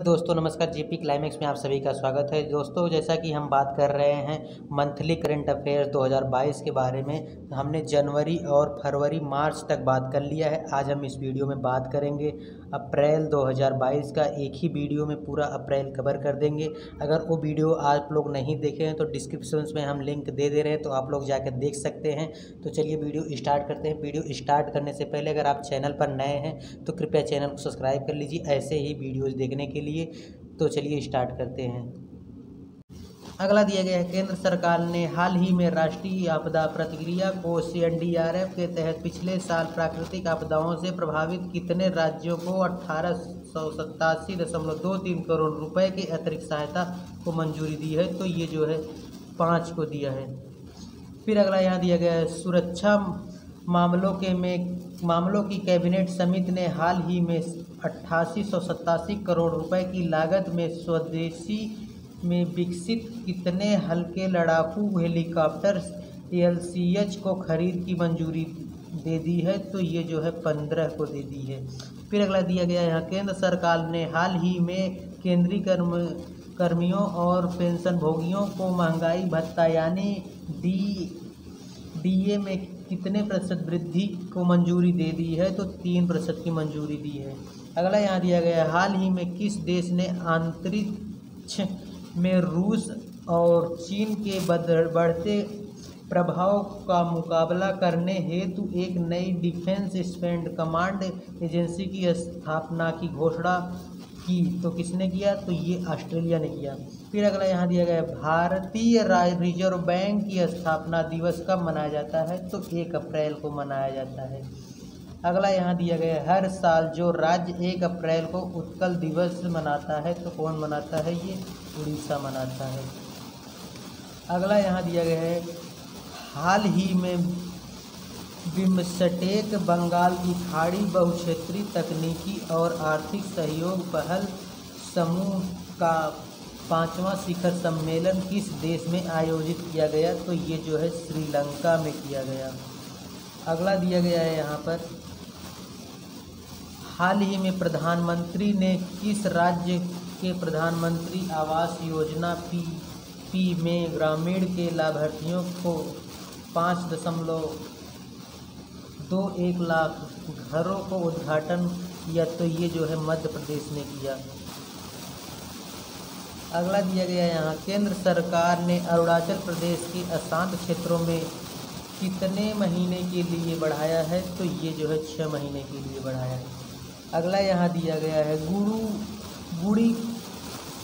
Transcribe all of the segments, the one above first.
दोस्तों नमस्कार। JP climax में आप सभी का स्वागत है। दोस्तों जैसा कि हम बात कर रहे हैं मंथली करंट अफेयर्स 2022 के बारे में, हमने जनवरी और फरवरी मार्च तक बात कर लिया है। आज हम इस वीडियो में बात करेंगे अप्रैल 2022 का। एक ही वीडियो में पूरा अप्रैल कवर कर देंगे। अगर वो वीडियो आप लोग नहीं देखे हैं तो डिस्क्रिप्शन में हम लिंक दे रहे हैं, तो आप लोग जाकर देख सकते हैं। तो चलिए वीडियो स्टार्ट करते हैं। वीडियो स्टार्ट करने से पहले अगर आप चैनल पर नए हैं तो कृपया चैनल को सब्सक्राइब कर लीजिए ऐसे ही वीडियोज़ देखने के लिए। तो चलिए स्टार्ट करते हैं। अगला दिया गया है, केंद्र सरकार ने हाल ही में राष्ट्रीय आपदा प्रतिक्रिया कोष एनडीआरएफ के तहत पिछले साल प्राकृतिक आपदाओं से प्रभावित कितने राज्यों को 1887.23 करोड़ रुपए की अतिरिक्त सहायता को मंजूरी दी है। तो ये जो है 5 को दिया है। फिर अगला यहाँ दिया गया है, सुरक्षा मामलों की कैबिनेट समिति ने हाल ही में 8887 करोड़ रुपए की लागत में स्वदेशी में विकसित कितने हल्के लड़ाकू हेलीकॉप्टर एलसीएच को खरीद की मंजूरी दे दी है। तो ये जो है 15 को दे दी है। फिर अगला दिया गया है, यहाँ केंद्र सरकार ने हाल ही में केंद्रीय कर्मियों और पेंशनभोगियों को महंगाई भत्ता यानी डीए में कितने प्रतिशत वृद्धि को मंजूरी दे दी है। तो 3% की मंजूरी दी है। अगला यहाँ दिया गया है, हाल ही में किस देश ने अंतरिक्ष में रूस और चीन के बढ़ते प्रभाव का मुकाबला करने हेतु एक नई डिफेंस स्पेस कमांड एजेंसी की स्थापना की घोषणा की। तो किसने किया? तो ये ऑस्ट्रेलिया ने किया। फिर अगला यहाँ दिया गया है, भारतीय रिजर्व बैंक की स्थापना दिवस कब मनाया जाता है? तो 1 अप्रैल को मनाया जाता है। अगला यहाँ दिया गया है, हर साल जो राज्य 1 अप्रैल को उत्कल दिवस मनाता है तो कौन मनाता है? ये उड़ीसा मनाता है। अगला यहाँ दिया गया है, हाल ही में बिम्स्टेक बंगाल की खाड़ी बहुक्षेत्रीय तकनीकी और आर्थिक सहयोग पहल समूह का 5वां शिखर सम्मेलन किस देश में आयोजित किया गया? तो ये जो है श्रीलंका में किया गया। अगला दिया गया है यहाँ पर, हाल ही में प्रधानमंत्री ने किस राज्य के प्रधानमंत्री आवास योजना पी में ग्रामीण के लाभार्थियों को 5.21 लाख घरों को उद्घाटन किया? तो ये जो है मध्य प्रदेश ने किया। अगला दिया गया है यहाँ, केंद्र सरकार ने अरुणाचल प्रदेश के अशांत क्षेत्रों में कितने महीने के लिए बढ़ाया है? तो ये जो है 6 महीने के लिए बढ़ाया है। अगला यहाँ दिया गया है, गुड़ी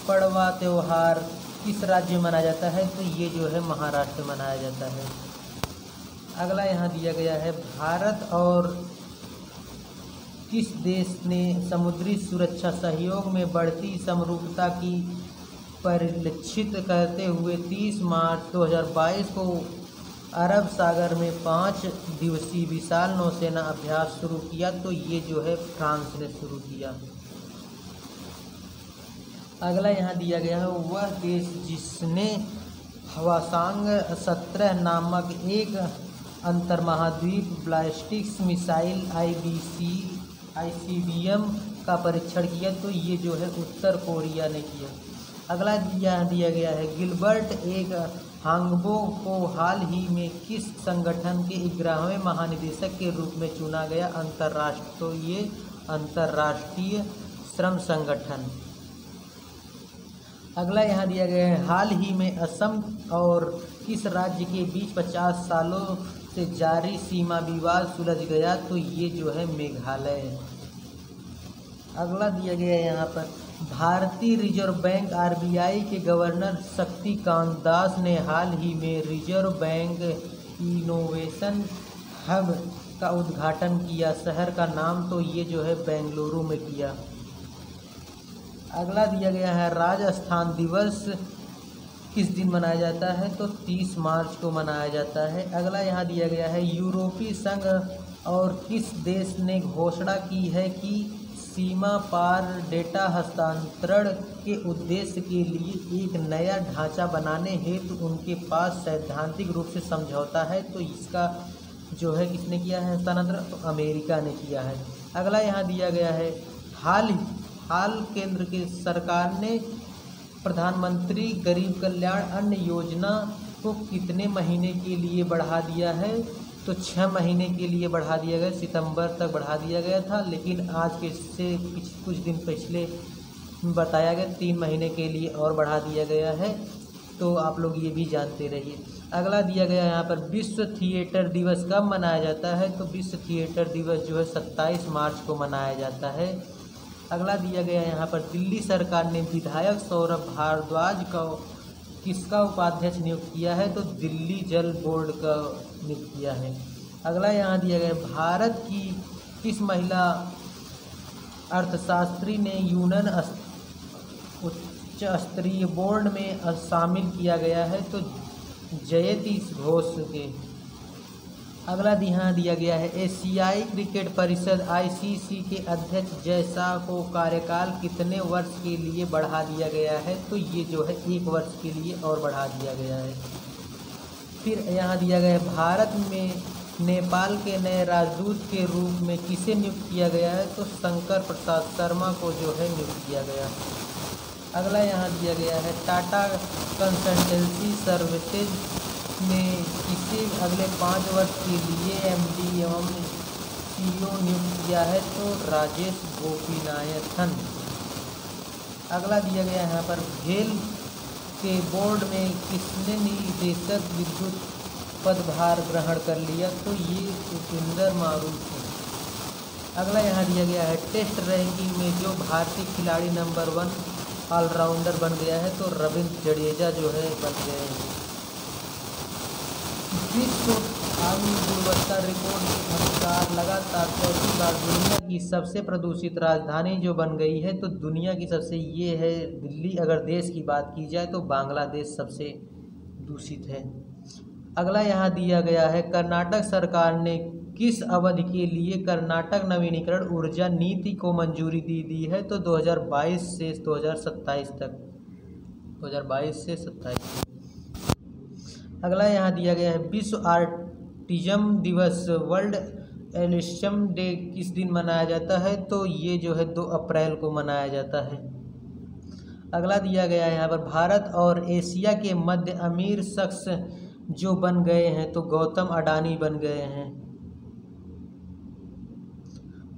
पड़वा त्यौहार किस राज्य में मनाया जाता है? तो ये जो है महाराष्ट्र में मनाया जाता है। अगला यहाँ दिया गया है, भारत और किस देश ने समुद्री सुरक्षा सहयोग में बढ़ती समरूपता की परिलक्षित करते हुए 30 मार्च 2022 को अरब सागर में 5 दिवसीय विशाल नौसेना अभ्यास शुरू किया? तो ये जो है फ्रांस ने शुरू किया। अगला यहाँ दिया गया है, वह देश जिसने हवासांग 17 नामक एक अंतर्महाद्वीप बैलिस्टिक मिसाइल ICBM का परीक्षण किया? तो ये जो है उत्तर कोरिया ने किया। अगला यहाँ दिया गया है, गिलबर्ट एक हांगबो को हाल ही में किस संगठन के 11वें महानिदेशक के रूप में चुना गया? अंतर्राष्ट्रीय, तो ये अंतर्राष्ट्रीय श्रम संगठन। अगला यहाँ दिया गया है, हाल ही में असम और किस राज्य के बीच 50 सालों से जारी सीमा विवाद सुलझ गया? तो ये जो है मेघालय। अगला दिया गया है यहाँ पर, भारतीय रिजर्व बैंक RBI के गवर्नर शक्तिकांत दास ने हाल ही में रिजर्व बैंक इनोवेशन हब का उद्घाटन किया। शहर का नाम? तो ये जो है बेंगलुरु में किया। अगला दिया गया है, राजस्थान दिवस किस दिन मनाया जाता है? तो 30 मार्च को मनाया जाता है। अगला यहाँ दिया गया है, यूरोपीय संघ और किस देश ने घोषणा की है कि सीमा पार डेटा हस्तांतरण के उद्देश्य के लिए एक नया ढांचा बनाने हेतु उनके पास सैद्धांतिक रूप से समझौता है? तो इसका जो है किसने किया है हस्तांतरण? तो अमेरिका ने किया है। अगला यहाँ दिया गया है, हाल केंद्र के सरकार ने प्रधानमंत्री गरीब कल्याण अन्न योजना को कितने महीने के लिए बढ़ा दिया है? तो 6 महीने के लिए बढ़ा दिया गया, सितंबर तक बढ़ा दिया गया था, लेकिन आज के से कुछ दिन पहले बताया गया 3 महीने के लिए और बढ़ा दिया गया है। तो आप लोग ये भी जानते रहिए। अगला दिया गया यहाँ पर विश्व थिएटर दिवस कब मनाया जाता है? तो विश्व थिएटर दिवस जो है 27 मार्च को मनाया जाता है। अगला दिया गया यहाँ पर दिल्ली सरकार ने विधायक सौरभ भारद्वाज का किसका उपाध्यक्ष नियुक्त किया है? तो दिल्ली जल बोर्ड का नियुक्त किया है। अगला यहाँ दिया गया भारत की किस महिला अर्थशास्त्री ने यूनियन उच्च स्तरीय बोर्ड में शामिल किया गया है? तो जयति घोष के। अगला यहाँ दिया गया है एशियाई क्रिकेट परिषद ICC के अध्यक्ष जय शाह को कार्यकाल कितने वर्ष के लिए बढ़ा दिया गया है? तो ये जो है 1 वर्ष के लिए और बढ़ा दिया गया है। फिर यहाँ दिया गया है भारत में नेपाल के नए राजदूत के रूप में किसे नियुक्त किया गया है? तो शंकर प्रसाद शर्मा को जो है नियुक्त किया गया। अगला यहाँ दिया गया है टाटा कंसल्टेंसी सर्विसेज में किसे अगले 5 वर्ष के लिए MD एवं CEO नियुक्त किया है? तो राजेश गोपीनाथन। अगला दिया गया यहाँ पर भेल के बोर्ड में किसने निदेशक विद्युत पदभार ग्रहण कर लिया? तो ये उपिंदर मारूफ है। अगला यहाँ दिया गया है टेस्ट रैंकिंग में जो भारतीय खिलाड़ी नंबर 1 ऑलराउंडर बन गया है? तो रविंद्र जडेजा जो है बन गए हैं। विश्व वायु गुणवत्ता रिपोर्ट के अनुसार लगातार 4थी बार दुनिया की सबसे प्रदूषित राजधानी जो बन गई है? तो दुनिया की सबसे ये है दिल्ली। अगर देश की बात की जाए तो बांग्लादेश सबसे दूषित है। अगला यहाँ दिया गया है कर्नाटक सरकार ने किस अवधि के लिए कर्नाटक नवीनीकरण ऊर्जा नीति को मंजूरी दी है? तो 2022 से 2027 तक, 2022 से 27। अगला यहाँ दिया गया है विश्व ऑटिज्म दिवस वर्ल्ड एलिशम डे किस दिन मनाया जाता है? तो ये जो है 2 अप्रैल को मनाया जाता है। अगला दिया गया है यहाँ पर भारत और एशिया के मध्य अमीर शख्स जो बन गए हैं? तो गौतम अडानी बन गए हैं।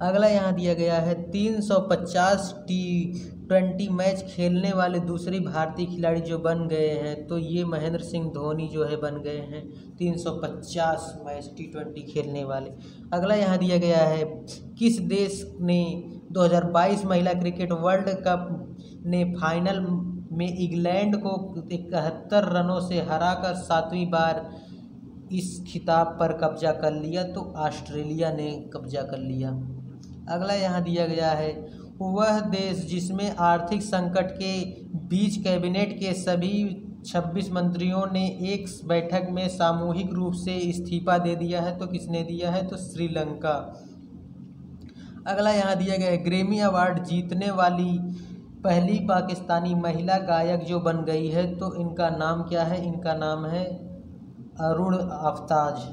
अगला यहाँ दिया गया है 350 T20 मैच खेलने वाले दूसरे भारतीय खिलाड़ी जो बन गए हैं? तो ये महेंद्र सिंह धोनी जो है बन गए हैं 350 मैच T20 खेलने वाले। अगला यहाँ दिया गया है किस देश ने 2022 महिला क्रिकेट वर्ल्ड कप ने फाइनल में इंग्लैंड को 71 रनों से हराकर 7वीं बार इस खिताब पर कब्जा कर लिया? तो ऑस्ट्रेलिया ने कब्जा कर लिया। अगला यहाँ दिया गया है वह देश जिसमें आर्थिक संकट के बीच कैबिनेट के सभी 26 मंत्रियों ने एक बैठक में सामूहिक रूप से इस्तीफा दे दिया है? तो किसने दिया है? तो श्रीलंका। अगला यहाँ दिया गया है ग्रैमी अवार्ड जीतने वाली पहली पाकिस्तानी महिला गायक जो बन गई है? तो इनका नाम क्या है? इनका नाम है अरुण अफताज।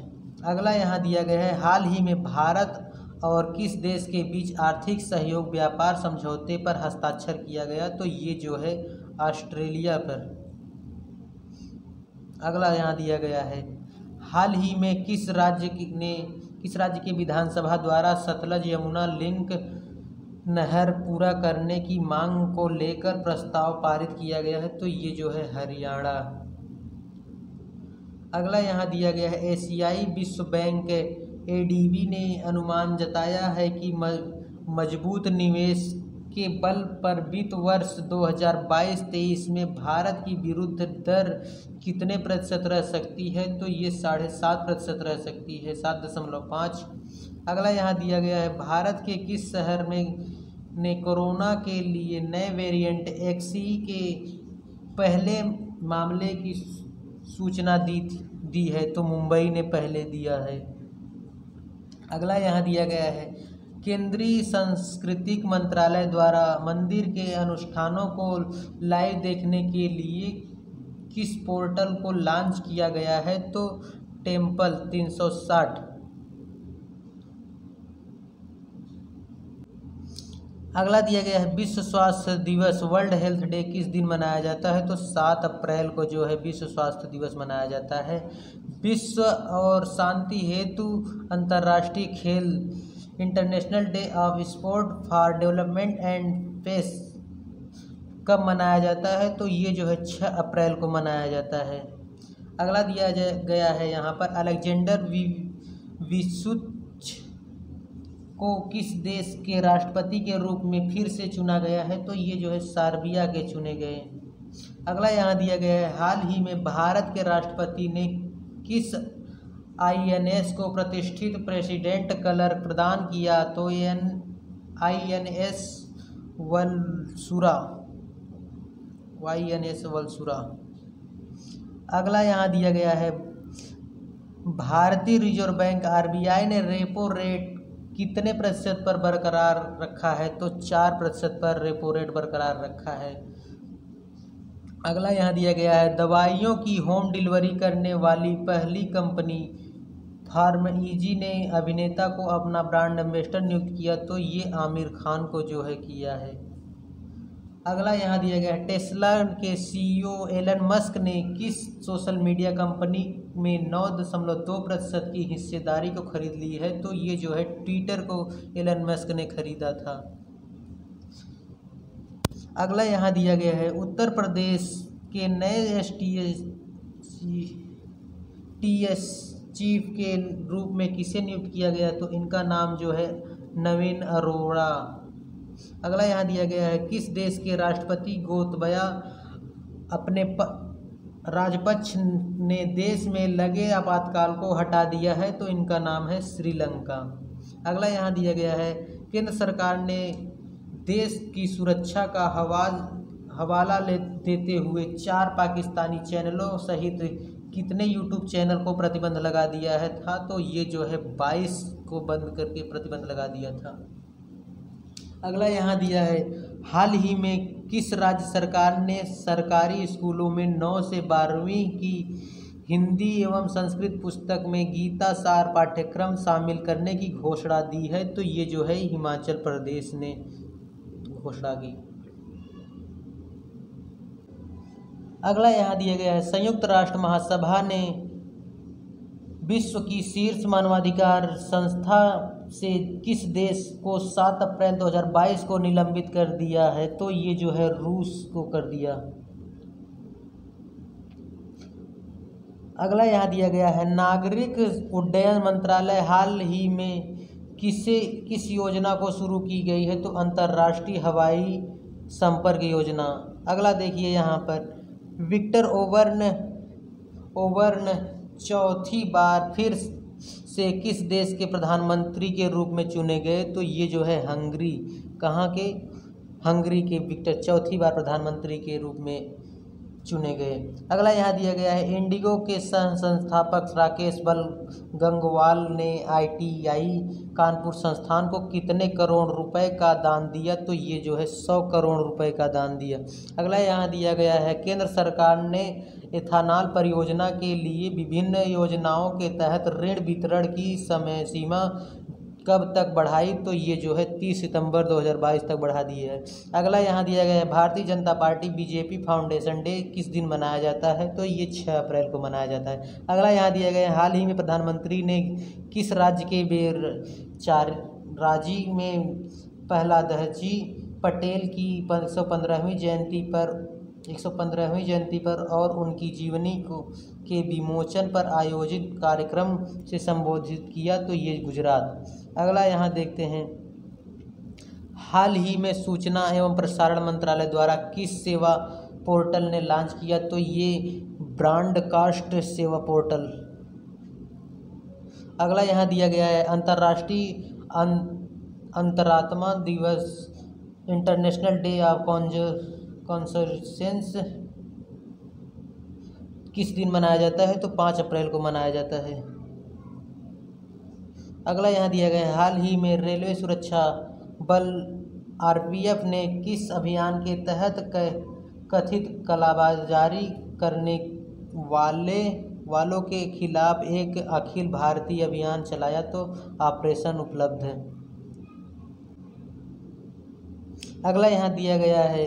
अगला यहाँ दिया गया है हाल ही में भारत और किस देश के बीच आर्थिक सहयोग व्यापार समझौते पर हस्ताक्षर किया गया? तो ये जो है ऑस्ट्रेलिया पर। अगला यहाँ दिया गया है हाल ही में किस राज्य के विधानसभा द्वारा सतलज यमुना लिंक नहर पूरा करने की मांग को लेकर प्रस्ताव पारित किया गया है? तो ये जो है हरियाणा। अगला यहाँ दिया गया है एशियाई विश्व बैंक ADB ने अनुमान जताया है कि मजबूत निवेश के बल पर वित्त वर्ष 2022-23 में भारत की विरुद्ध दर कितने प्रतिशत रह सकती है? तो ये 7.5% रह सकती है, 7.5। अगला यहाँ दिया गया है भारत के किस शहर में ने कोरोना के लिए नए वेरिएंट XE के पहले मामले की सूचना दी है? तो मुंबई ने पहले दिया है। अगला यहाँ दिया गया है केंद्रीय सांस्कृतिक मंत्रालय द्वारा मंदिर के अनुष्ठानों को लाइव देखने के लिए किस पोर्टल को लॉन्च किया गया है? तो टेम्पल 360। अगला दिया गया है विश्व स्वास्थ्य दिवस वर्ल्ड हेल्थ डे किस दिन मनाया जाता है? तो 7 अप्रैल को जो है विश्व स्वास्थ्य दिवस मनाया जाता है। विश्व और शांति हेतु अंतर्राष्ट्रीय खेल international day of sport for development and peace कब मनाया जाता है? तो ये जो है 6 अप्रैल को मनाया जाता है। अगला दिया गया है यहाँ पर अलेक्जेंडर विसुच को किस देश के राष्ट्रपति के रूप में फिर से चुना गया है? तो ये जो है सर्बिया के चुने गए। अगला यहाँ दिया गया है हाल ही में भारत के राष्ट्रपति ने किस INS को प्रतिष्ठित प्रेसिडेंट कलर प्रदान किया? तो INS वलसुरा। अगला यहाँ दिया गया है भारतीय रिजर्व बैंक RBI ने रेपो रेट कितने प्रतिशत पर बरकरार रखा है? तो 4% पर रेपो रेट बरकरार रखा है। अगला यहाँ दिया गया है दवाइयों की होम डिलीवरी करने वाली पहली कंपनी फार्मेजी ने अभिनेता को अपना ब्रांड एम्बेसडर नियुक्त किया। तो ये आमिर खान को जो है किया है। अगला यहाँ दिया गया है टेस्ला के CEO एलन मस्क ने किस सोशल मीडिया कंपनी में 9.2% की हिस्सेदारी को खरीद ली है? तो ये जो है ट्विटर को एलन मस्क ने खरीदा था। अगला यहाँ दिया गया है उत्तर प्रदेश के नए TS चीफ के रूप में किसे नियुक्त किया गया? तो इनका नाम जो है नवीन अरोड़ा। अगला यहाँ दिया गया है किस देश के राष्ट्रपति गोतबाया अपने राजपक्ष ने देश में लगे आपातकाल को हटा दिया है? तो इनका नाम है श्रीलंका। अगला यहाँ दिया गया है केंद्र सरकार ने देश की सुरक्षा का हवाला देते हुए 4 पाकिस्तानी चैनलों सहित कितने YouTube चैनल को प्रतिबंध लगा दिया है था? तो ये जो है 22 को बंद करके प्रतिबंध लगा दिया था। अगला यहाँ दिया है हाल ही में किस राज्य सरकार ने सरकारी स्कूलों में 9 से 12वीं की हिंदी एवं संस्कृत पुस्तक में गीता सार पाठ्यक्रम शामिल करने की घोषणा दी है? तो ये जो है हिमाचल प्रदेश ने घोषणा की। अगला यहाँ दिया गया है संयुक्त राष्ट्र महासभा ने विश्व की शीर्ष मानवाधिकार संस्था से किस देश को 7 अप्रैल 2022 को निलंबित कर दिया है? तो ये जो है रूस को कर दिया। अगला यहाँ दिया गया है नागरिक उड्डयन मंत्रालय हाल ही में किस योजना को शुरू की गई है? तो अंतर्राष्ट्रीय हवाई संपर्क योजना। अगला देखिए यहाँ पर विक्टर ओबर्न चौथी बार फिर से किस देश के प्रधानमंत्री के रूप में चुने गए? तो ये जो है हंगरी। कहाँ के? हंगरी के विक्टर चौथी बार प्रधानमंत्री के रूप में चुने गए। अगला यहाँ दिया गया है इंडिगो के संस्थापक राकेश गंगवाल ने ITI कानपुर संस्थान को कितने करोड़ रुपए का दान दिया? तो ये जो है 100 करोड़ रुपए का दान दिया। अगला यहाँ दिया गया है केंद्र सरकार ने एथेनॉल परियोजना के लिए विभिन्न योजनाओं के तहत ऋण वितरण की समय सीमा कब तक बढ़ाई? तो ये जो है 30 सितंबर 2022 तक बढ़ा दी है। अगला यहाँ दिया गया है Bharatiya Janata party BJP foundation day किस दिन मनाया जाता है? तो ये 6 अप्रैल को मनाया जाता है। अगला यहाँ दिया गया है हाल ही में प्रधानमंत्री ने किस राज्य के राजी में प्रहलादजी पटेल की 115वीं जयंती पर और उनकी जीवनी के विमोचन पर आयोजित कार्यक्रम से संबोधित किया? तो ये गुजरात। अगला यहाँ देखते हैं हाल ही में सूचना एवं प्रसारण मंत्रालय द्वारा किस सेवा पोर्टल ने लॉन्च किया? तो ये ब्रॉडकास्ट सेवा पोर्टल। अगला यहाँ दिया गया है अंतर्राष्ट्रीय अंतरात्मा दिवस इंटरनेशनल डे ऑफ कॉन्सर्सेंस किस दिन मनाया जाता है? तो 5 अप्रैल को मनाया जाता है। अगला यहाँ दिया गया है हाल ही में रेलवे सुरक्षा बल RPF ने किस अभियान के तहत कथित कालाबाजारी करने वालों के खिलाफ एक अखिल भारतीय अभियान चलाया? तो ऑपरेशन उपलब्ध है। अगला यहाँ दिया गया है,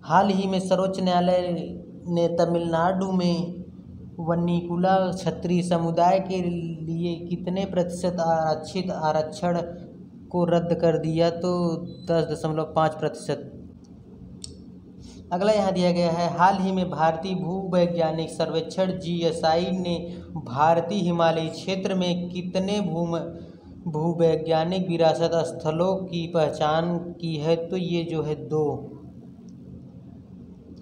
हाल ही में सर्वोच्च न्यायालय ने तमिलनाडु में वन्नीकुला क्षत्रिय समुदाय के लिए कितने प्रतिशत आरक्षित आरक्षण को रद्द कर दिया? तो 10.5%। अगला यहाँ दिया गया है, हाल ही में भारतीय भूवैज्ञानिक सर्वेक्षण GSI ने भारतीय हिमालयी क्षेत्र में कितने भूवैज्ञानिक विरासत स्थलों की पहचान की है? तो ये जो है 2।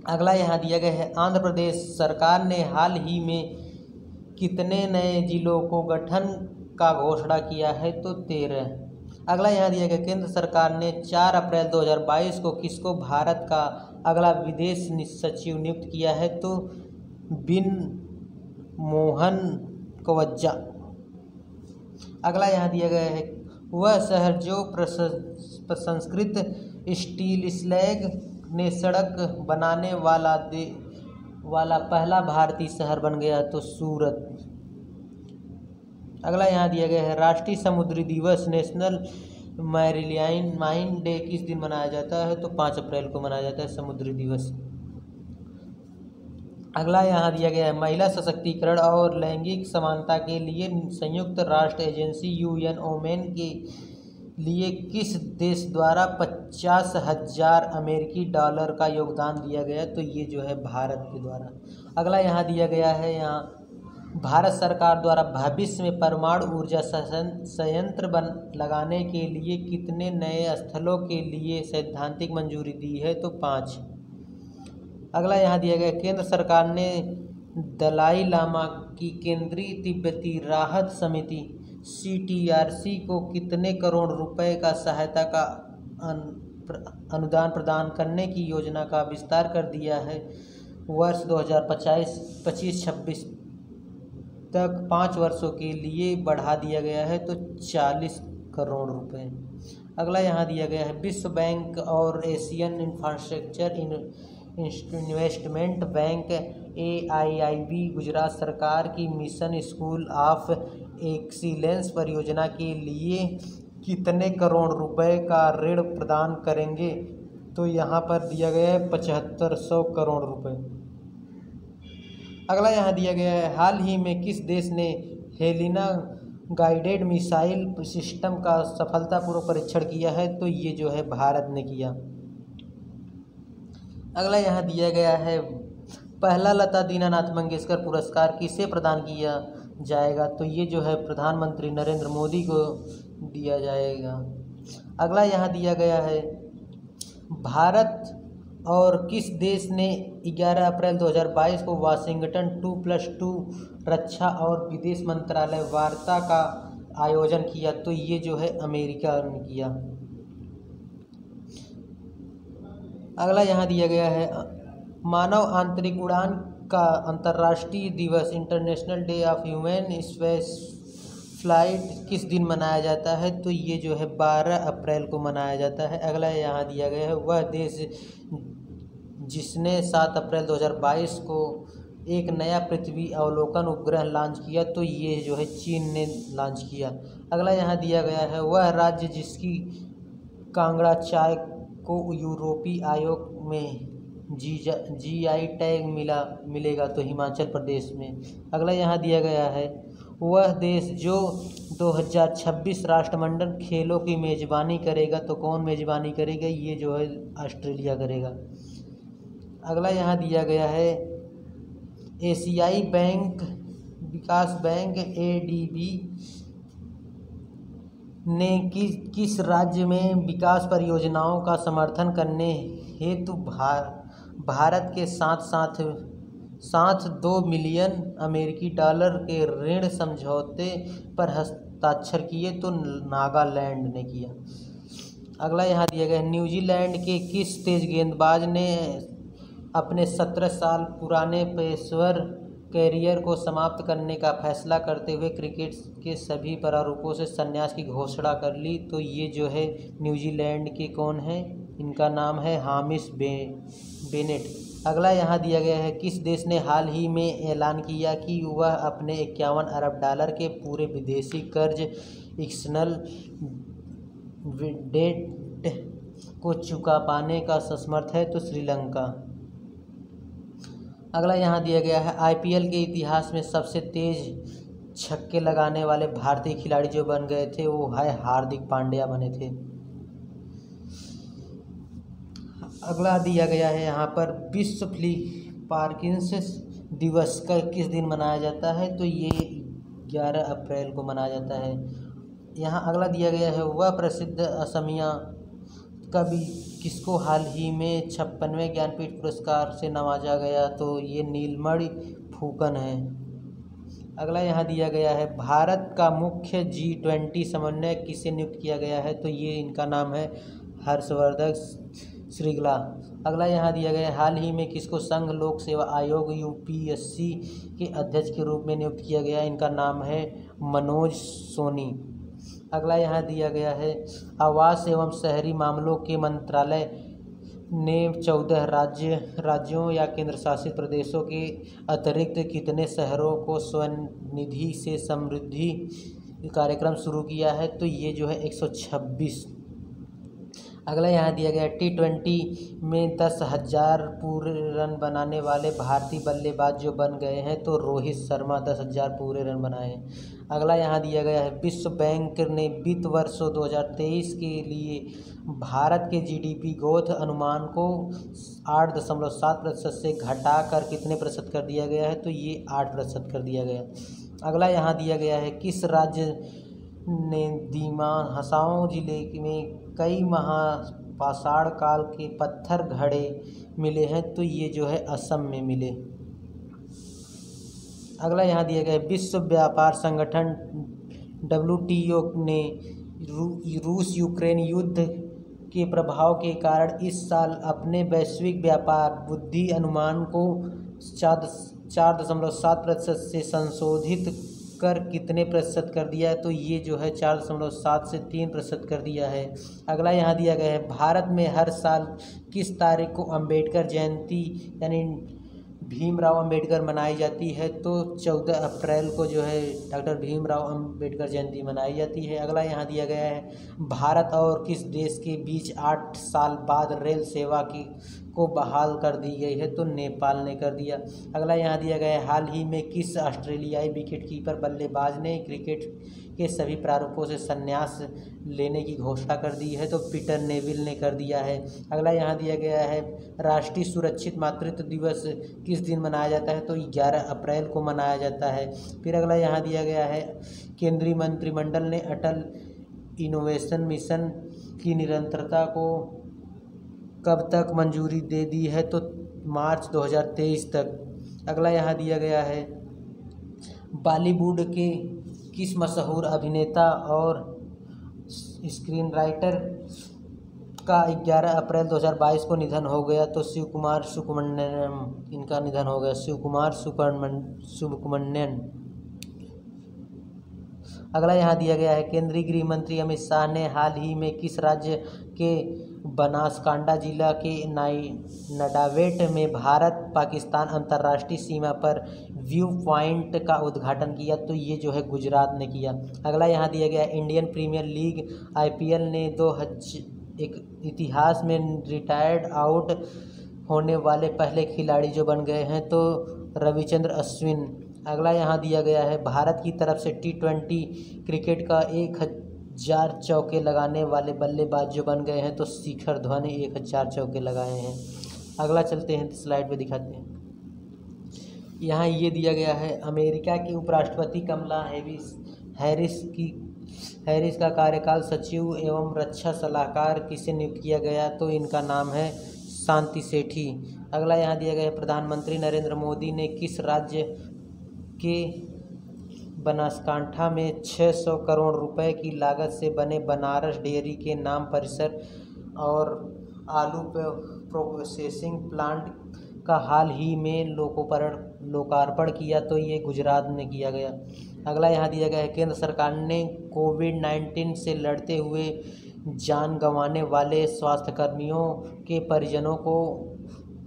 अगला यहाँ दिया गया है, आंध्र प्रदेश सरकार ने हाल ही में कितने नए जिलों को गठन का घोषणा किया है? तो 13। अगला यहाँ दिया गया, केंद्र सरकार ने 4 अप्रैल 2022 को किसको भारत का अगला विदेश सचिव नियुक्त किया है? तो बिन मोहन कवज्जा। अगला यहाँ दिया गया है, वह शहर जो प्रसंस्कृत स्टील स्लैग ने सड़क बनाने वाला पहला भारतीय शहर बन गया? तो सूरत। अगला यहाँ दिया गया है, राष्ट्रीय समुद्री दिवस नेशनल मैरीलाइन डे किस दिन मनाया जाता है? तो 5 अप्रैल को मनाया जाता है समुद्री दिवस। अगला यहाँ दिया गया है, महिला सशक्तिकरण और लैंगिक समानता के लिए संयुक्त राष्ट्र एजेंसी UN वोमेन के लिए किस देश द्वारा 50,000 अमेरिकी डॉलर का योगदान दिया गया? तो ये जो है भारत के द्वारा। अगला यहाँ दिया गया है, यहाँ भारत सरकार द्वारा भविष्य में परमाणु ऊर्जा संयंत्र लगाने के लिए कितने नए स्थलों के लिए सैद्धांतिक मंजूरी दी है? तो 5। अगला यहाँ दिया गया, केंद्र सरकार ने दलाई लामा की केंद्रीय तिब्बती राहत समिति CTRC को कितने करोड़ रुपए का सहायता का अनुदान प्रदान करने की योजना का विस्तार कर दिया है? वर्ष 2025-26 तक 5 वर्षों के लिए बढ़ा दिया गया है, तो 40 करोड़ रुपए। अगला यहाँ दिया गया है, विश्व बैंक और Asian infrastructure investment bank AIIB Gujarat सरकार की मिशन स्कूल ऑफ एक्सीलेंस परियोजना के लिए कितने करोड़ रुपए का ऋण प्रदान करेंगे? तो यहाँ पर दिया गया है 7500 करोड़ रुपए। अगला यहाँ दिया गया है, हाल ही में किस देश ने हेलिना गाइडेड मिसाइल सिस्टम का सफलतापूर्वक परीक्षण किया है? तो ये जो है भारत ने किया। अगला यहाँ दिया गया है, पहला लता दीनानाथ मंगेशकर पुरस्कार किसे प्रदान किया जाएगा? तो ये जो है प्रधानमंत्री नरेंद्र मोदी को दिया जाएगा। अगला यहाँ दिया गया है, भारत और किस देश ने 11 अप्रैल 2022 को वाशिंगटन 2+2 रक्षा और विदेश मंत्रालय वार्ता का आयोजन किया? तो ये जो है अमेरिका ने किया। अगला यहाँ दिया गया है, मानव आंतरिक उड़ान का अंतर्राष्ट्रीय दिवस international day of human space flight किस दिन मनाया जाता है? तो ये जो है 12 अप्रैल को मनाया जाता है। अगला यहाँ दिया गया है, वह देश जिसने 7 अप्रैल 2022 को एक नया पृथ्वी अवलोकन उपग्रह लॉन्च किया? तो ये जो है चीन ने लॉन्च किया। अगला यहाँ दिया गया है, वह राज्य जिसकी कांगड़ा चाय को यूरोपीय आयोग में GI टैग मिलेगा? तो हिमाचल प्रदेश में। अगला यहाँ दिया गया है, वह देश जो 2026 राष्ट्रमंडल खेलों की मेज़बानी करेगा? तो कौन मेज़बानी करेगा? ये जो है ऑस्ट्रेलिया करेगा। अगला यहाँ दिया गया है, एशियाई बैंक विकास बैंक ADB ने किस राज्य में विकास परियोजनाओं का समर्थन करने हेतु भारत के साथ 2 मिलियन अमेरिकी डॉलर के ऋण समझौते पर हस्ताक्षर किए? तो नागालैंड ने किया। अगला यहाँ दिया गया है, न्यूजीलैंड के किस तेज गेंदबाज ने अपने 17 साल पुराने पेशेवर कैरियर को समाप्त करने का फैसला करते हुए क्रिकेट के सभी प्रारूपों से संन्यास की घोषणा कर ली? तो ये जो है न्यूजीलैंड के कौन है? इनका नाम है हामिश बेनेट। अगला यहाँ दिया गया है, किस देश ने हाल ही में ऐलान किया कि वह अपने 51 अरब डॉलर के पूरे विदेशी कर्ज एक्सटर्नल डेट को चुका पाने का असमर्थ है तो श्रीलंका। अगला यहाँ दिया गया है IPL के इतिहास में सबसे तेज छक्के लगाने वाले भारतीय खिलाड़ी जो बन गए थे वो है हार्दिक पांड्या बने थे। अगला दिया गया है यहाँ पर विश्व पार्किंसंस दिवस का किस दिन मनाया जाता है तो ये 11 अप्रैल को मनाया जाता है। यहाँ अगला दिया गया है वह प्रसिद्ध असमिया कवि किसको हाल ही में 56वें ज्ञानपीठ पुरस्कार से नवाजा गया तो ये नीलमणि फूकन है। अगला यहाँ दिया गया है भारत का मुख्य G20 समन्वयक किसे नियुक्त किया गया है तो ये इनका नाम है हर्षवर्धन श्रिंगला। अगला यहाँ दिया गया है हाल ही में किसको संघ लोक सेवा आयोग UPSC के अध्यक्ष के रूप में नियुक्त किया गया, इनका नाम है मनोज सोनी। अगला यहाँ दिया गया है आवास एवं शहरी मामलों के मंत्रालय ने 14 राज्यों या केंद्र शासित प्रदेशों के अतिरिक्त कितने शहरों को स्वनिधि से समृद्धि कार्यक्रम शुरू किया है तो ये जो है 126। अगला यहाँ दिया गया T20 में 10,000 पूरे रन बनाने वाले भारतीय बल्लेबाज जो बन गए हैं तो रोहित शर्मा 10,000 पूरे रन बनाए हैं। अगला यहाँ दिया गया है विश्व बैंक ने वित्त वर्ष 2023 के लिए भारत के GDP ग्रोथ अनुमान को 8.7% से घटाकर कितने प्रतिशत कर दिया गया है तो ये 8% कर दिया गया। अगला यहाँ दिया गया है किस राज्य ने दीमा हसाओं जिले में कई महापाषाण काल के पत्थर घड़े मिले हैं तो ये जो है असम में मिले। अगला यहाँ दिया गया है विश्व व्यापार संगठन WTO ने रूस यूक्रेन युद्ध के प्रभाव के कारण इस साल अपने वैश्विक व्यापार वृद्धि अनुमान को 4.7% से संशोधित कर कितने प्रतिशत कर दिया है तो ये जो है 4.7 से 3% कर दिया है। अगला यहाँ दिया गया है भारत में हर साल किस तारीख को अंबेडकर जयंती यानी भीमराव अंबेडकर मनाई जाती है तो 14 अप्रैल को जो है डॉक्टर भीमराव अंबेडकर जयंती मनाई जाती है। अगला यहाँ दिया गया है भारत और किस देश के बीच 8 साल बाद रेल सेवा को बहाल कर दी गई है तो नेपाल ने कर दिया। अगला यहाँ दिया गया है हाल ही में किस ऑस्ट्रेलियाई विकेटकीपर बल्लेबाज ने क्रिकेट के सभी प्रारूपों से संन्यास लेने की घोषणा कर दी है तो पीटर नेविल ने कर दिया है। अगला यहाँ दिया गया है राष्ट्रीय सुरक्षित मातृत्व दिवस किस दिन मनाया जाता है तो 11 अप्रैल को मनाया जाता है। फिर अगला यहाँ दिया गया है केंद्रीय मंत्रिमंडल ने अटल इनोवेशन मिशन की निरंतरता को कब तक मंजूरी दे दी है तो मार्च 2023 तक। अगला यहाँ दिया गया है बॉलीवुड के किस मशहूर अभिनेता और स्क्रीन राइटर का 11 अप्रैल 2022 को निधन हो गया तो शिव कुमार सुब्रमण्यम इनका निधन हो गया, शिव कुमार सुब्रमण्यम। अगला यहाँ दिया गया है केंद्रीय गृह मंत्री अमित शाह ने हाल ही में किस राज्य के बनासकांडा जिला के नडावेट में भारत पाकिस्तान अंतर्राष्ट्रीय सीमा पर व्यू पॉइंट का उद्घाटन किया तो ये जो है गुजरात ने किया। अगला यहाँ दिया गया इंडियन प्रीमियर लीग IPL ने इतिहास में रिटायर्ड आउट होने वाले पहले खिलाड़ी जो बन गए हैं तो रविचंद्र अश्विन। अगला यहाँ दिया गया है भारत की तरफ से T20 क्रिकेट का 1000 चौके लगाने वाले बल्लेबाज जो बन गए हैं तो शिखर धवन 1000 चौके लगाए हैं। अगला चलते हैं स्लाइड पे दिखाते हैं। यहाँ ये दिया गया है अमेरिका की उपराष्ट्रपति कमला हैरिस का कार्यकाल सचिव एवं रक्षा सलाहकार किसे नियुक्त किया गया तो इनका नाम है शांति सेठी। अगला यहाँ दिया गया है प्रधानमंत्री नरेंद्र मोदी ने किस राज्य के बनासकांठा में 600 करोड़ रुपए की लागत से बने बनारस डेयरी के नाम परिसर और आलू प्रोसेसिंग प्लांट का हाल ही में लोकार्पण किया तो ये गुजरात में किया गया। अगला यहाँ दिया गया है केंद्र सरकार ने कोविड-19 से लड़ते हुए जान गंवाने वाले स्वास्थ्यकर्मियों के परिजनों को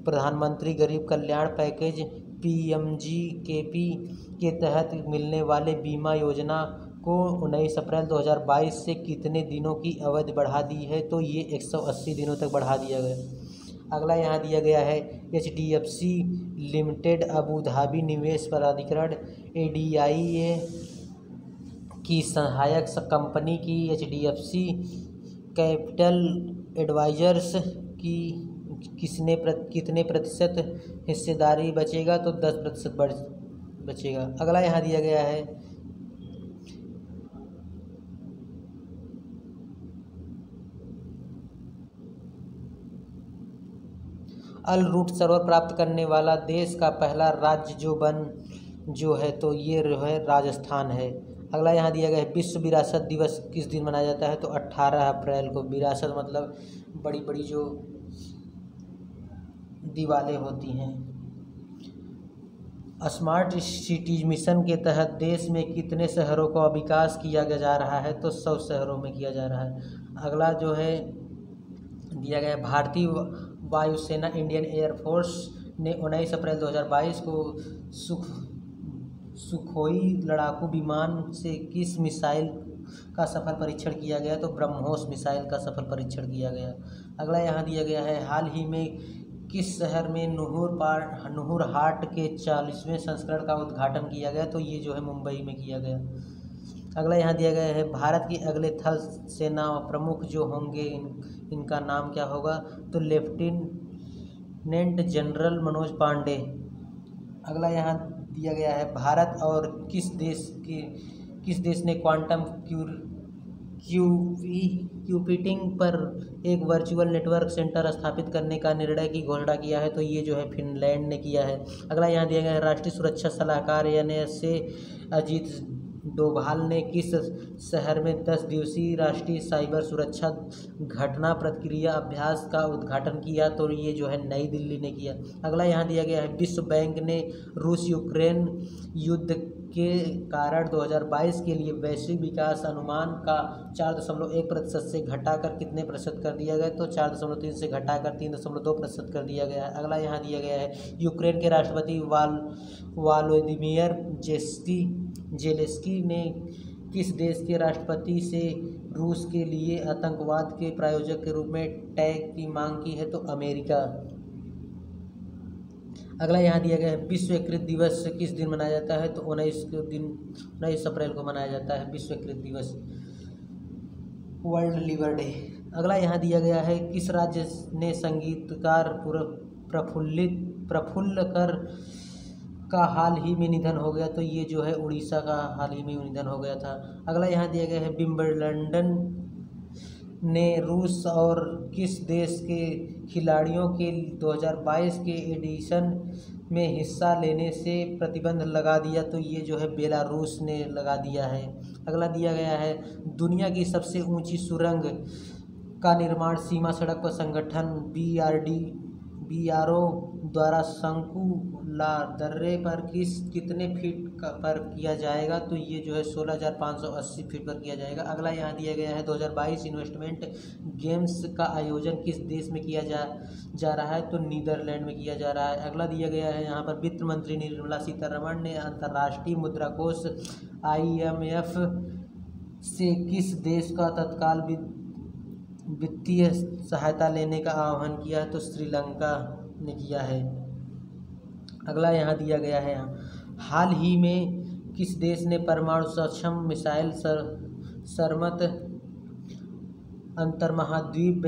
प्रधानमंत्री गरीब कल्याण पैकेज PMGKP के तहत मिलने वाले बीमा योजना को 19 अप्रैल 2022 से कितने दिनों की अवधि बढ़ा दी है, तो ये 180 दिनों तक बढ़ा दिया गया। अगला यहाँ दिया गया है HDFC लिमिटेड अबू धाबी निवेश प्राधिकरण ADIA की सहायक कंपनी की HDFC कैपिटल एडवाइजर्स की कितने प्रतिशत हिस्सेदारी बचेगा, तो 10% बचेगा। अगला यहाँ दिया गया है अल रूट सरोवर प्राप्त करने वाला देश का पहला राज्य जो है तो ये है राजस्थान है। अगला यहाँ दिया गया है विश्व विरासत दिवस किस दिन मनाया जाता है, तो 18 अप्रैल को। विरासत मतलब बड़ी बड़ी जो दीवारें होती हैं। स्मार्ट सिटीज मिशन के तहत देश में कितने शहरों का विकास किया जा रहा है, तो 100 शहरों में किया जा रहा है। अगला जो है दिया गया है भारतीय वायुसेना इंडियन एयरफोर्स ने 19 अप्रैल 2022 को सुखोई लड़ाकू विमान से किस मिसाइल का सफल परीक्षण किया गया, तो ब्रह्मोस मिसाइल का सफल परीक्षण किया गया। अगला यहाँ दिया गया है हाल ही में किस शहर में नूहुर हाट के 40वें संस्करण का उद्घाटन किया गया, तो ये जो है मुंबई में किया गया। अगला यहाँ दिया गया है भारत के अगले थल सेना प्रमुख जो होंगे इनका नाम क्या होगा, तो लेफ्टिनेंट जनरल मनोज पांडे। अगला यहाँ दिया गया है भारत और किस देश ने क्वांटम कंप्यूटिंग पर एक वर्चुअल नेटवर्क सेंटर स्थापित करने का निर्णय की घोषणा किया है, तो ये जो है फिनलैंड ने किया है। अगला यहाँ दिया गया है राष्ट्रीय सुरक्षा सलाहकार NSA अजीत डोभाल ने किस शहर में 10 दिवसीय राष्ट्रीय साइबर सुरक्षा घटना प्रतिक्रिया अभ्यास का उद्घाटन किया, तो ये जो है नई दिल्ली ने किया। अगला यहाँ दिया गया है विश्व बैंक ने रूस यूक्रेन युद्ध के कारण 2022 के लिए वैश्विक विकास अनुमान का 4.1% से घटाकर कितने प्रतिशत कर दिया गया, तो 4.3 से घटाकर 3.2% कर दिया गया है। अगला यहाँ दिया गया है यूक्रेन के राष्ट्रपति वोलोदिमीर जेलेंस्की ने किस देश के राष्ट्रपति से रूस के लिए आतंकवाद के प्रायोजक के रूप में टैग की मांग की है, तो अमेरिका। अगला यहाँ दिया गया है विश्व यकृत दिवस किस दिन मनाया जाता है, तो 19 अप्रैल को मनाया जाता है विश्व यकृत दिवस, वर्ल्ड लिवर डे। अगला यहाँ दिया गया है किस राज्य ने संगीतकार प्रफुल्ल कर का हाल ही में निधन हो गया, तो ये जो है उड़ीसा का हाल ही में निधन हो गया था। अगला यहाँ दिया गया है विंबलडन ने रूस और किस देश के खिलाड़ियों के 2022 के एडिशन में हिस्सा लेने से प्रतिबंध लगा दिया, तो ये जो है बेलारूस ने लगा दिया है। अगला दिया गया है दुनिया की सबसे ऊंची सुरंग का निर्माण सीमा सड़क पर संगठन BRO द्वारा शंकुला दर्रे पर कितने फीट पर किया जाएगा, तो ये जो है 16,580 फीट पर किया जाएगा। अगला यहाँ दिया गया है 2022 इन्वेस्टमेंट गेम्स का आयोजन किस देश में किया जा रहा है, तो नीदरलैंड में किया जा रहा है। अगला दिया गया है यहाँ पर वित्त मंत्री निर्मला सीतारमण ने अंतर्राष्ट्रीय मुद्रा कोष IMF से किस देश का तत्काल वित्तीय सहायता लेने का आह्वान किया है, तो श्रीलंका ने किया है। अगला यहाँ दिया गया है हाल ही में किस देश ने परमाणु सक्षम मिसाइल सरमत अंतर्महाद्वीप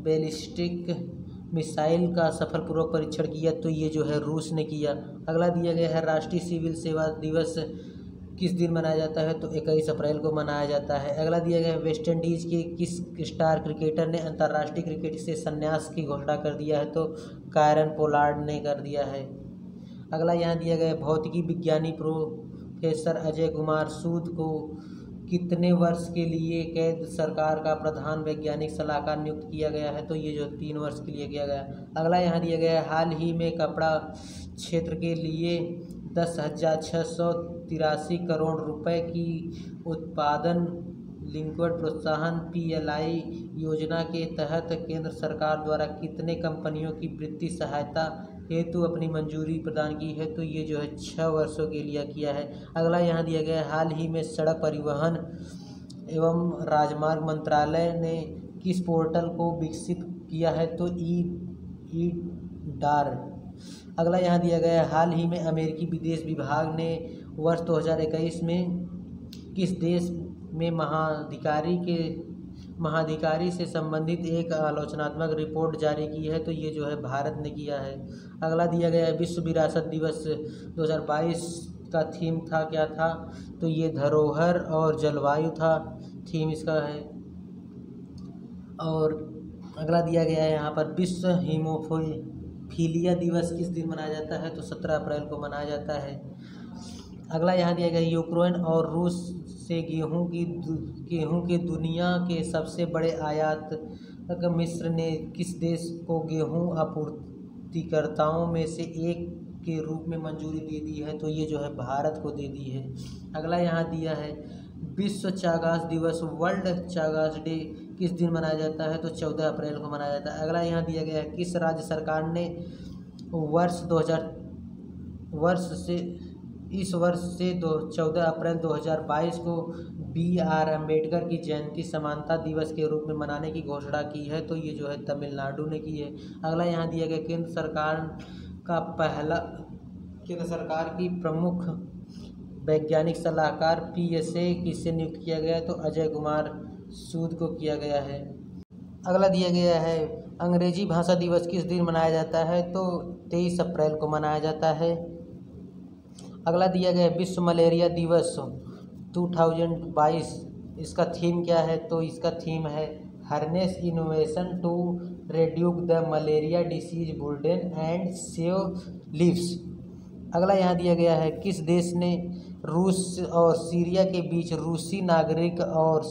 बैलिस्टिक मिसाइल का सफलपूर्वक परीक्षण किया, तो ये जो है रूस ने किया। अगला दिया गया है राष्ट्रीय सिविल सेवा दिवस किस दिन मनाया जाता है, तो 21 अप्रैल को मनाया जाता है। अगला दिया गया है वेस्ट इंडीज़ के किस स्टार क्रिकेटर ने अंतर्राष्ट्रीय क्रिकेट से संन्यास की घोषणा कर दिया है, तो कायरन पोलार्ड ने कर दिया है। अगला यहाँ दिया गया है भौतिकी विज्ञानी प्रोफेसर अजय कुमार सूद को कितने वर्ष के लिए केंद्र सरकार का प्रधान वैज्ञानिक सलाहकार नियुक्त किया गया है, तो ये जो 3 वर्ष के लिए किया गया। अगला यहाँ दिया गया है हाल ही में कपड़ा क्षेत्र के लिए 10,683 करोड़ रुपए की उत्पादन लिंक्ड प्रोत्साहन PLI योजना के तहत केंद्र सरकार द्वारा कितने कंपनियों की वित्तीय सहायता हेतु अपनी मंजूरी प्रदान की है, तो ये जो है 6 वर्षों के लिए किया है। अगला यहाँ दिया गया है, हाल ही में सड़क परिवहन एवं राजमार्ग मंत्रालय ने किस पोर्टल को विकसित किया है, तो ई डार। अगला यहाँ दिया गया है, हाल ही में अमेरिकी विदेश विभाग ने वर्ष 2021 में किस देश में महाधिकारी से संबंधित एक आलोचनात्मक रिपोर्ट जारी की है, तो ये जो है भारत ने किया है। अगला दिया गया है, विश्व विरासत दिवस 2022 का थीम था, क्या था, तो ये धरोहर और जलवायु था, थीम इसका है। और अगला दिया गया है यहाँ पर, विश्व हीमोफीलिया दिवस किस दिन मनाया जाता है, तो 17 अप्रैल को मनाया जाता है। अगला यहाँ दिया गया है, यूक्रेन और रूस से गेहूं के दुनिया के सबसे बड़े आयातक मिस्र ने किस देश को गेहूं आपूर्तिकर्ताओं में से एक के रूप में मंजूरी दे दी है, तो ये जो है भारत को दे दी है। अगला यहाँ दिया है, विश्व चागास दिवस वर्ल्ड चागास डे किस दिन मनाया जाता है, तो 14 अप्रैल को मनाया जाता है। अगला यहाँ दिया गया है, किस राज्य सरकार ने इस वर्ष से 14 अप्रैल 2022 को BR अम्बेडकर की जयंती समानता दिवस के रूप में मनाने की घोषणा की है, तो ये जो है तमिलनाडु ने की है। अगला यहाँ दिया गया, केंद्र सरकार की प्रमुख वैज्ञानिक सलाहकार PSA किससे नियुक्त किया गया है, तो अजय कुमार सूद को किया गया है। अगला दिया गया है, अंग्रेजी भाषा दिवस किस दिन मनाया जाता है, तो 23 अप्रैल को मनाया जाता है। अगला दिया गया है, विश्व मलेरिया दिवस 2022, इसका थीम क्या है, तो इसका थीम है harness innovation to reduce the malaria disease burden and save lives. अगला यहाँ दिया गया है, किस देश ने रूस और सीरिया के बीच रूसी नागरिक और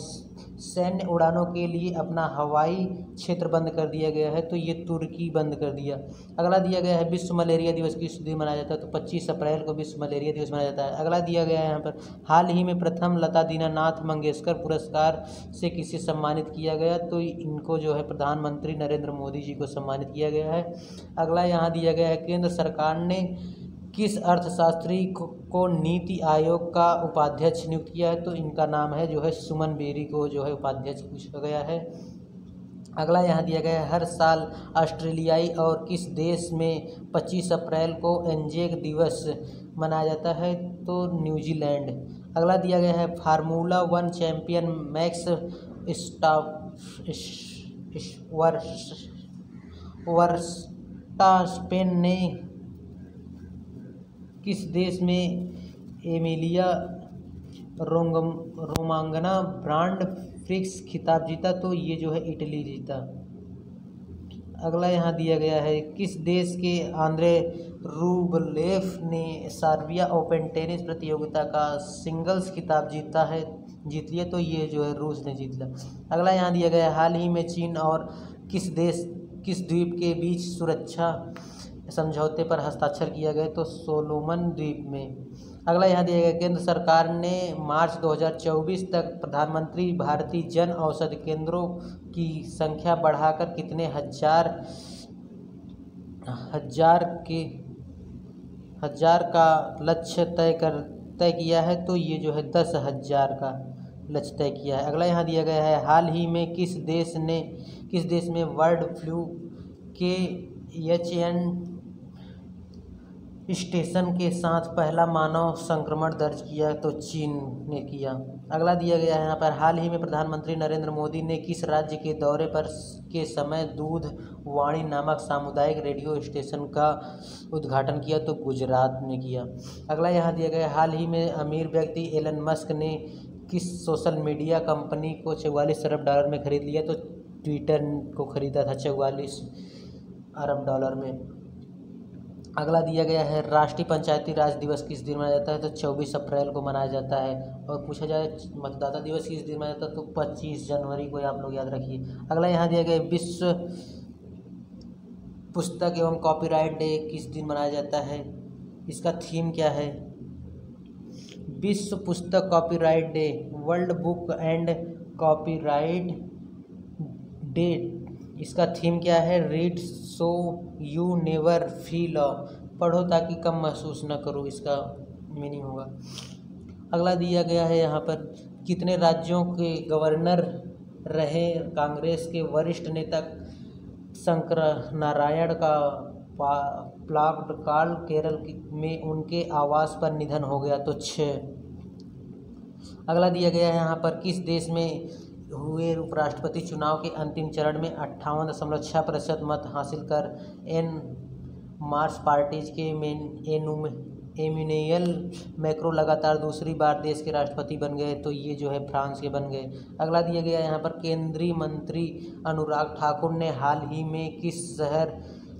सैन्य उड़ानों के लिए अपना हवाई क्षेत्र बंद कर दिया गया है, तो ये तुर्की बंद कर दिया। अगला दिया गया है, विश्व मलेरिया दिवस किस दिन मनाया जाता है, तो 25 अप्रैल को विश्व मलेरिया दिवस मनाया जाता है। अगला दिया गया है यहाँ पर, हाल ही में प्रथम लता दीनानाथ मंगेशकर पुरस्कार से किसे सम्मानित किया गया, तो इनको जो है प्रधानमंत्री नरेंद्र मोदी जी को सम्मानित किया गया है। अगला यहाँ दिया गया है, केंद्र सरकार ने किस अर्थशास्त्री को नीति आयोग का उपाध्यक्ष नियुक्त किया है, तो इनका नाम है जो है सुमन बेरी को जो है उपाध्यक्ष पूछा गया है। अगला यहाँ दिया गया है, हर साल ऑस्ट्रेलियाई और किस देश में 25 अप्रैल को एंजेक दिवस मनाया जाता है, तो न्यूजीलैंड। अगला दिया गया है, फार्मूला 1 चैंपियन मैक्स वर्स्टापेन ने किस देश में एमिलिया रोमांगना ग्रांड प्रिक्स खिताब जीता, तो ये जो है इटली जीता। अगला यहाँ दिया गया है, किस देश के आंद्रे रूबलेव ने सर्बिया ओपन टेनिस प्रतियोगिता का सिंगल्स खिताब जीत लिया, तो ये जो है रूस ने जीत लिया। अगला यहाँ दिया गया है, हाल ही में चीन और किस द्वीप के बीच सुरक्षा समझौते पर हस्ताक्षर किया गया, तो सोलोमन द्वीप में। अगला यहाँ दिया गया, केंद्र सरकार ने मार्च 2024 तक प्रधानमंत्री भारतीय जन औषधि केंद्रों की संख्या बढ़ाकर कितने हजार का लक्ष्य तय किया है, तो ये जो है 10,000 का लक्ष्य तय किया है। अगला यहाँ दिया गया है, हाल ही में किस देश में बर्ड फ्लू के HN स्टेशन के साथ पहला मानव संक्रमण दर्ज किया, तो चीन ने किया। अगला दिया गया है यहाँ पर, हाल ही में प्रधानमंत्री नरेंद्र मोदी ने किस राज्य के दौरे पर के समय दूध वाणी नामक सामुदायिक रेडियो स्टेशन का उद्घाटन किया, तो गुजरात ने किया। अगला यहाँ दिया गया है, हाल ही में अमीर व्यक्ति एलन मस्क ने किस सोशल मीडिया कंपनी को 44 अरब डॉलर में खरीद लिया, तो ट्विटर को खरीदा था 44 अरब डॉलर में। अगला दिया गया है, राष्ट्रीय पंचायती राज दिवस किस दिन मनाया जाता है, तो 24 अप्रैल को मनाया जाता है। और पूछा जाए मतदाता दिवस किस दिन मनाया जाता है, तो 25 जनवरी को, आप लोग याद रखिए। अगला यहाँ दिया गया, विश्व पुस्तक एवं कॉपीराइट डे किस दिन मनाया जाता है, इसका थीम क्या है, विश्व पुस्तक copyright day, world book and copyright day इसका थीम क्या है? Read so you never feel, पढ़ो ताकि कम महसूस न करो, इसका मीनिंग होगा। अगला दिया गया है यहाँ पर, कितने राज्यों के गवर्नर रहे कांग्रेस के वरिष्ठ नेता शंकर नारायण का प्लाक्ड केरल में उनके आवास पर निधन हो गया? तो 6। अगला दिया गया है यहाँ पर, किस देश में हुए उपराष्ट्रपति चुनाव के अंतिम चरण में 58.6% मत हासिल कर एन मार्क्स पार्टीज के एमेनुएल मैक्रों लगातार दूसरी बार देश के राष्ट्रपति बन गए? तो ये जो है फ्रांस के बन गए। अगला दिया गया यहाँ पर, केंद्रीय मंत्री अनुराग ठाकुर ने हाल ही में किस शहर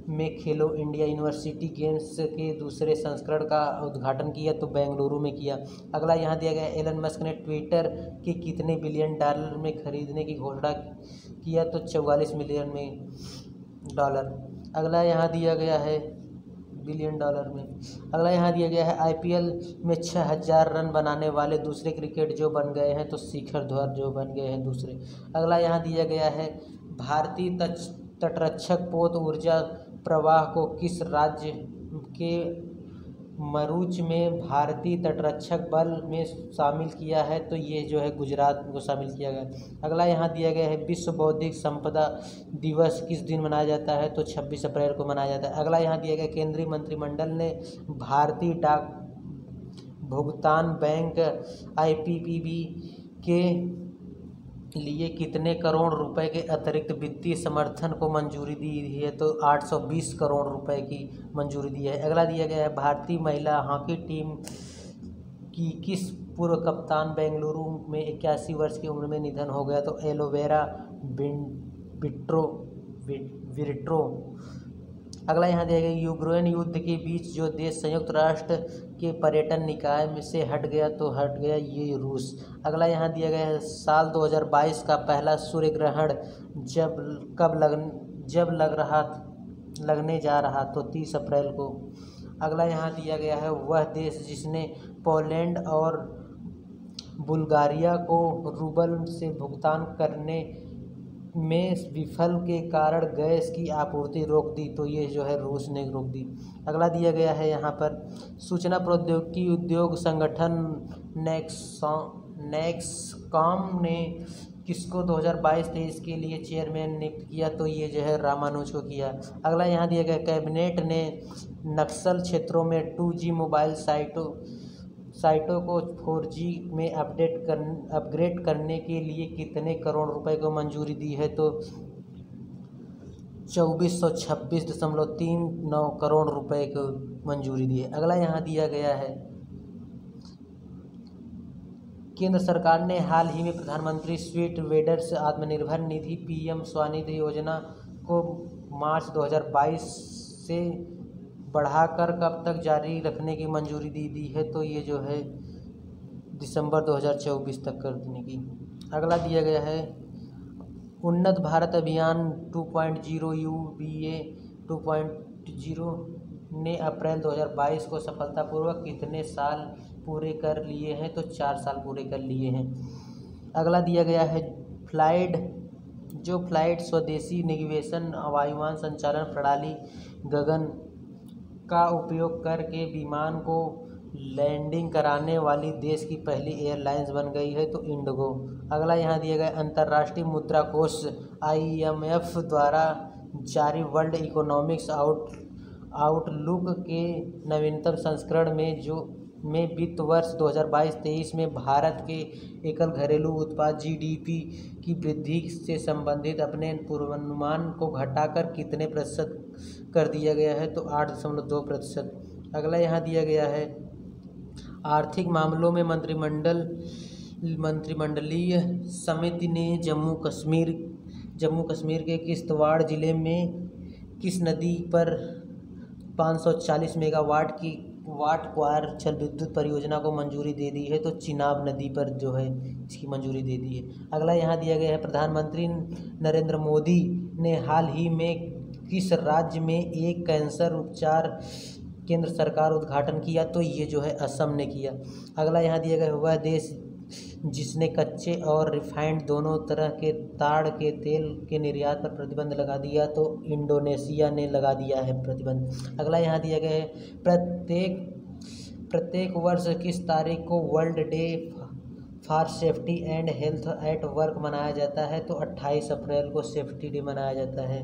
में खेलो इंडिया यूनिवर्सिटी गेम्स के दूसरे संस्करण का उद्घाटन किया? तो बेंगलुरु में किया। अगला यहाँ दिया गया, एलन मस्क ने ट्विटर के कितने बिलियन डॉलर में खरीदने की घोषणा किया? तो 44 मिलियन में डॉलर। अगला यहाँ दिया गया है बिलियन डॉलर में। अगला यहाँ दिया गया है, आईपीएल में 6000 रन बनाने वाले दूसरे क्रिकेट जो बन गए हैं? तो शिखर धवन जो बन गए हैं दूसरे। अगला यहाँ दिया गया है, भारतीय तटरक्षक पोत ऊर्जा प्रवाह को किस राज्य के मरूच में भारतीय तटरक्षक बल में शामिल किया है? तो ये जो है गुजरात को शामिल किया गया। अगला यहाँ दिया गया है, विश्व बौद्धिक संपदा दिवस किस दिन मनाया जाता है? तो 26 अप्रैल को मनाया जाता है। अगला यहाँ दिया गया, केंद्रीय मंत्रिमंडल ने भारतीय डाक भुगतान बैंक IPPB के लिए कितने करोड़ रुपए के अतिरिक्त वित्तीय समर्थन को मंजूरी दी है? तो 820 करोड़ रुपए की मंजूरी दी है। अगला दिया गया है, भारतीय महिला हॉकी टीम की किस पूर्व कप्तान बेंगलुरु में 81 वर्ष की उम्र में निधन हो गया? तो एलोवेरा विट्रो। अगला यहाँ दिया गया, यूक्रेन युद्ध के बीच जो देश संयुक्त राष्ट्र के पर्यटन निकाय में से हट गया ये रूस। अगला यहाँ दिया गया है, साल 2022 का पहला सूर्य ग्रहण जब लगने जा रहा? तो 30 अप्रैल को। अगला यहाँ दिया गया है, वह देश जिसने पोलैंड और बुल्गारिया को रूबल से भुगतान करने में विफल के कारण गैस की आपूर्ति रोक दी? तो ये जो है रूस ने रोक दी। अगला दिया गया है यहाँ पर, सूचना प्रौद्योगिकी उद्योग संगठन नेक्सकॉम ने किसको 2022-23 के लिए चेयरमैन नियुक्त किया? तो ये जो है रामानुज को किया। अगला यहाँ दिया गया, कैबिनेट ने नक्सल क्षेत्रों में 2G मोबाइल साइटों को 4G में अपग्रेड करने के लिए कितने करोड़ रुपए को मंजूरी दी है? तो 2426.39 करोड़ रुपए को मंजूरी दी है। अगला यहाँ दिया गया है, केंद्र सरकार ने हाल ही में प्रधानमंत्री street vendors Atmanirbhar Nidhi PM Svanidhi योजना को मार्च 2022 से बढ़ाकर कब तक जारी रखने की मंजूरी दी है? तो ये जो है दिसंबर 2024 तक कर देने की। अगला दिया गया है, उन्नत भारत अभियान 2.0 UBA 2.0 ने अप्रैल 2022 को सफलतापूर्वक कितने साल पूरे कर लिए हैं? तो 4 साल पूरे कर लिए हैं। अगला दिया गया है, फ्लाइट स्वदेशी नेविगेशन वायुयान संचालन प्रणाली गगन का उपयोग करके विमान को लैंडिंग कराने वाली देश की पहली एयरलाइंस बन गई है? तो इंडिगो। अगला यहाँ दिया गया, अंतर्राष्ट्रीय मुद्रा कोष IMF द्वारा जारी वर्ल्ड इकोनॉमिक्स आउटलुक के नवीनतम संस्करण में वित्त वर्ष 2022-23 में भारत के एकल घरेलू उत्पाद GDP की वृद्धि से संबंधित अपने पूर्वानुमान को घटाकर कितने प्रतिशत कर दिया गया है? तो 8.2%। अगला यहाँ दिया गया है, आर्थिक मामलों में मंत्रिमंडलीय समिति ने जम्मू कश्मीर के किश्तवाड़ जिले में किस नदी पर 540 मेगावाट की क्वार जल विद्युत परियोजना को मंजूरी दे दी है? तो चिनाब नदी पर जो है इसकी मंजूरी दे दी है। अगला यहाँ दिया गया है, प्रधानमंत्री नरेंद्र मोदी ने हाल ही में किस राज्य में एक कैंसर उपचार केंद्र सरकार उद्घाटन किया? तो ये जो है असम ने किया। अगला यहाँ दिया गया, वह देश जिसने कच्चे और रिफाइंड दोनों तरह के ताड़ के तेल के निर्यात पर प्रतिबंध लगा दिया। तो इंडोनेशिया ने लगा दिया है प्रतिबंध। अगला यहाँ दिया गया है, प्रत्येक वर्ष किस तारीख को world day for safety and health at work मनाया जाता है। तो 28 अप्रैल को सेफ्टी डे मनाया जाता है।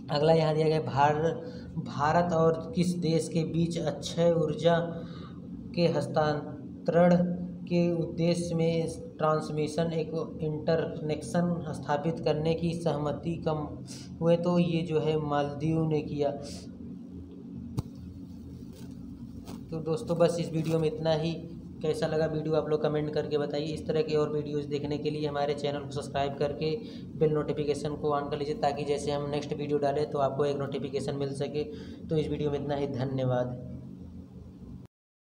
अगला यहाँ दिया गया, भारत और किस देश के बीच अक्षय ऊर्जा के हस्तांतरण के उद्देश्य में ट्रांसमिशन एक इंटरकनेक्शन स्थापित करने की सहमति कम हुए। तो ये जो है मालदीव ने किया। तो दोस्तों बस इस वीडियो में इतना ही। कैसा लगा वीडियो आप लोग कमेंट करके बताइए। इस तरह के और वीडियोस देखने के लिए हमारे चैनल को सब्सक्राइब करके बेल नोटिफिकेशन को ऑन कर लीजिए, ताकि जैसे हम नेक्स्ट वीडियो डालें तो आपको एक नोटिफिकेशन मिल सके। तो इस वीडियो में इतना ही। धन्यवाद।